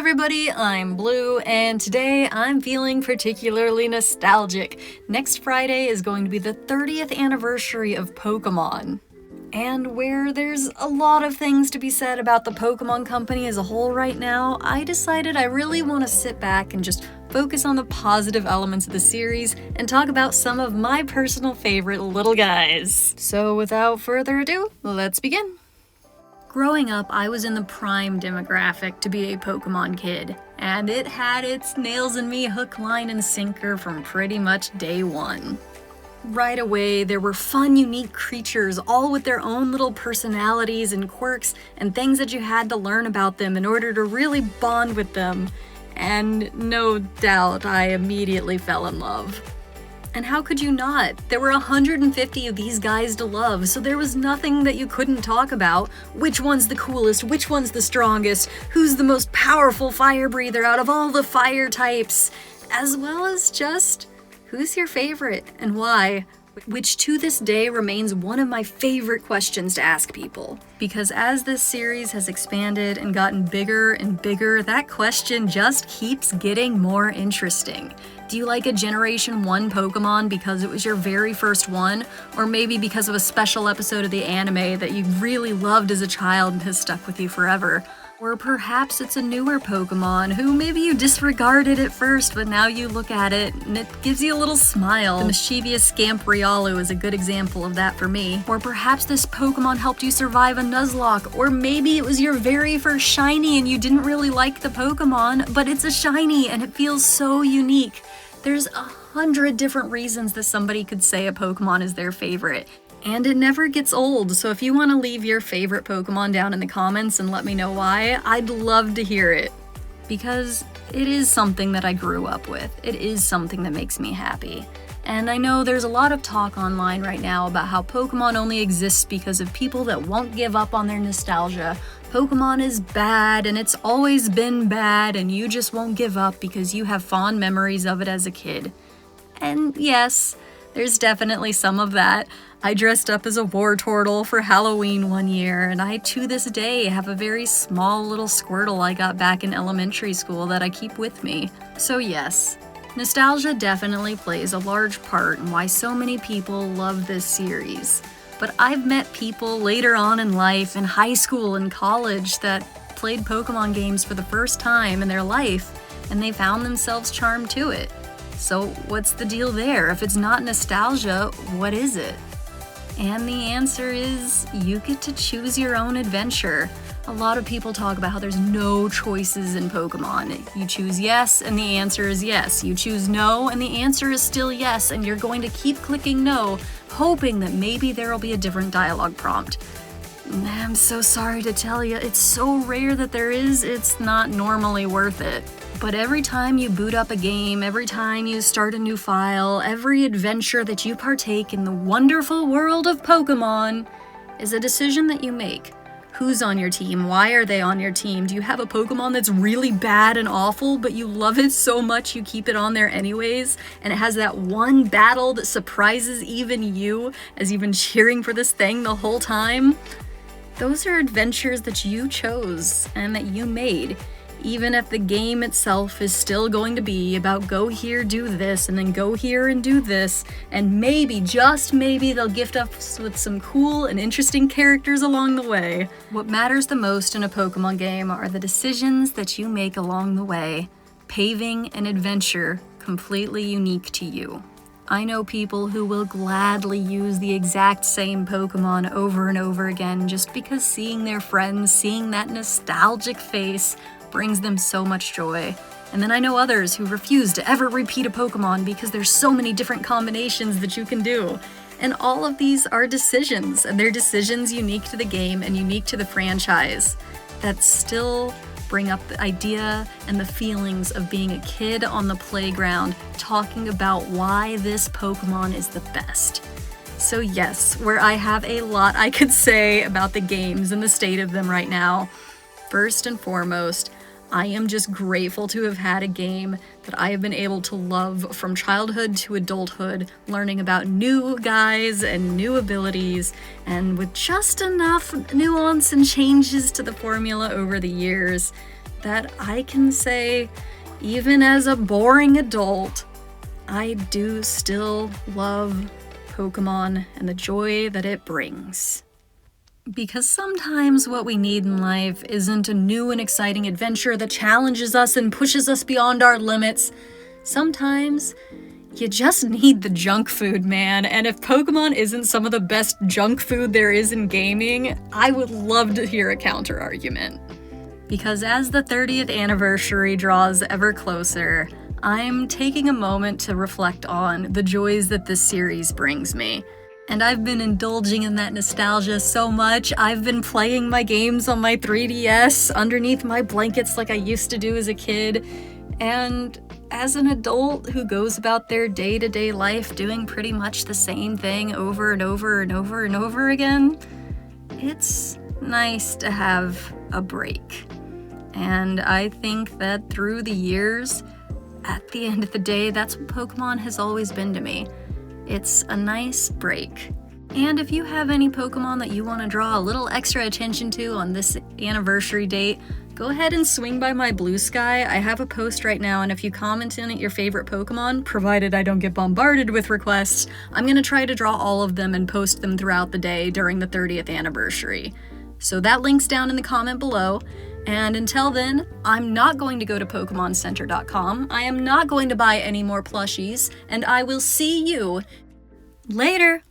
everybody, I'm Blue, and today I'm feeling particularly nostalgic. Next Friday is going to be the 30th anniversary of Pokemon. And where there's a lot of things to be said about the Pokemon company as a whole right now, I decided I really want to sit back and just focus on the positive elements of the series and talk about some of my personal favorite little guys. So without further ado, let's begin. Growing up, I was in the prime demographic to be a Pokemon kid, and it had its nails in me hook, line, and sinker from pretty much day one. Right away, there were fun, unique creatures, all with their own little personalities and quirks and things that you had to learn about them in order to really bond with them. And no doubt, I immediately fell in love. And how could you not? There were 150 of these guys to love, so there was nothing that you couldn't talk about. Which one's the coolest? Which one's the strongest? Who's the most powerful fire breather out of all the fire types? As well as just, who's your favorite and why? Which to this day remains one of my favorite questions to ask people. Because as this series has expanded and gotten bigger and bigger, that question just keeps getting more interesting. Do you like a Generation 1 Pokemon because it was your very first one? Or maybe because of a special episode of the anime that you really loved as a child and has stuck with you forever? Or perhaps it's a newer Pokemon who maybe you disregarded at first, but now you look at it and it gives you a little smile. The mischievous Scamp Riolu is a good example of that for me. Or perhaps this Pokemon helped you survive a Nuzlocke, or maybe it was your very first shiny and you didn't really like the Pokemon, but it's a shiny and it feels so unique. There's 100 different reasons that somebody could say a Pokemon is their favorite. And it never gets old, so if you want to leave your favorite Pokemon down in the comments and let me know why, I'd love to hear it. Because it is something that I grew up with. It is something that makes me happy. And I know there's a lot of talk online right now about how Pokemon only exists because of people that won't give up on their nostalgia. Pokemon is bad, and it's always been bad, and you just won't give up because you have fond memories of it as a kid. And yes, there's definitely some of that. I dressed up as a Wartortle for Halloween one year, and I to this day have a very small little Squirtle I got back in elementary school that I keep with me. So yes, nostalgia definitely plays a large part in why so many people love this series. But I've met people later on in life, in high school and college, that played Pokemon games for the first time in their life, and they found themselves charmed to it. So what's the deal there? If it's not nostalgia, what is it? And the answer is, you get to choose your own adventure. A lot of people talk about how there's no choices in Pokemon. You choose yes, and the answer is yes. You choose no, and the answer is still yes, and you're going to keep clicking no, hoping that maybe there'll be a different dialogue prompt. I'm so sorry to tell you, it's so rare that there is, it's not normally worth it. But every time you boot up a game, every time you start a new file, every adventure that you partake in the wonderful world of Pokemon is a decision that you make. Who's on your team? Why are they on your team? Do you have a Pokemon that's really bad and awful, but you love it so much you keep it on there anyways, and it has that one battle that surprises even you as you've been cheering for this thing the whole time? Those are adventures that you chose and that you made. Even if the game itself is still going to be about go here, do this, and then go here and do this, and maybe, just maybe, they'll gift us with some cool and interesting characters along the way. What matters the most in a Pokemon game are the decisions that you make along the way, paving an adventure completely unique to you. I know people who will gladly use the exact same Pokemon over and over again just because seeing their friends, seeing that nostalgic face, brings them so much joy. And then I know others who refuse to ever repeat a Pokemon because there's so many different combinations that you can do. And all of these are decisions, and they're decisions unique to the game and unique to the franchise that still bring up the idea and the feelings of being a kid on the playground talking about why this Pokemon is the best. So yes, where I have a lot I could say about the games and the state of them right now, first and foremost, I am just grateful to have had a game that I have been able to love from childhood to adulthood, learning about new guys and new abilities, and with just enough nuance and changes to the formula over the years, that I can say, even as a boring adult, I do still love Pokemon and the joy that it brings. Because sometimes what we need in life isn't a new and exciting adventure that challenges us and pushes us beyond our limits. Sometimes you just need the junk food, man. And if Pokemon isn't some of the best junk food there is in gaming, I would love to hear a counter-argument. Because as the 30th anniversary draws ever closer, I'm taking a moment to reflect on the joys that this series brings me. And I've been indulging in that nostalgia so much. I've been playing my games on my 3DS underneath my blankets like I used to do as a kid. And as an adult who goes about their day-to-day life doing pretty much the same thing over and over and over and over again, it's nice to have a break. And I think that through the years, at the end of the day, that's what Pokemon has always been to me. It's a nice break. And if you have any Pokemon that you want to draw a little extra attention to on this anniversary date, go ahead and swing by my Blue Sky. I have a post right now, and if you comment in it your favorite Pokemon, provided I don't get bombarded with requests, I'm going to try to draw all of them and post them throughout the day during the 30th anniversary. So that link's down in the comment below. And until then, I'm not going to go to PokemonCenter.com, I am not going to buy any more plushies, and I will see you later!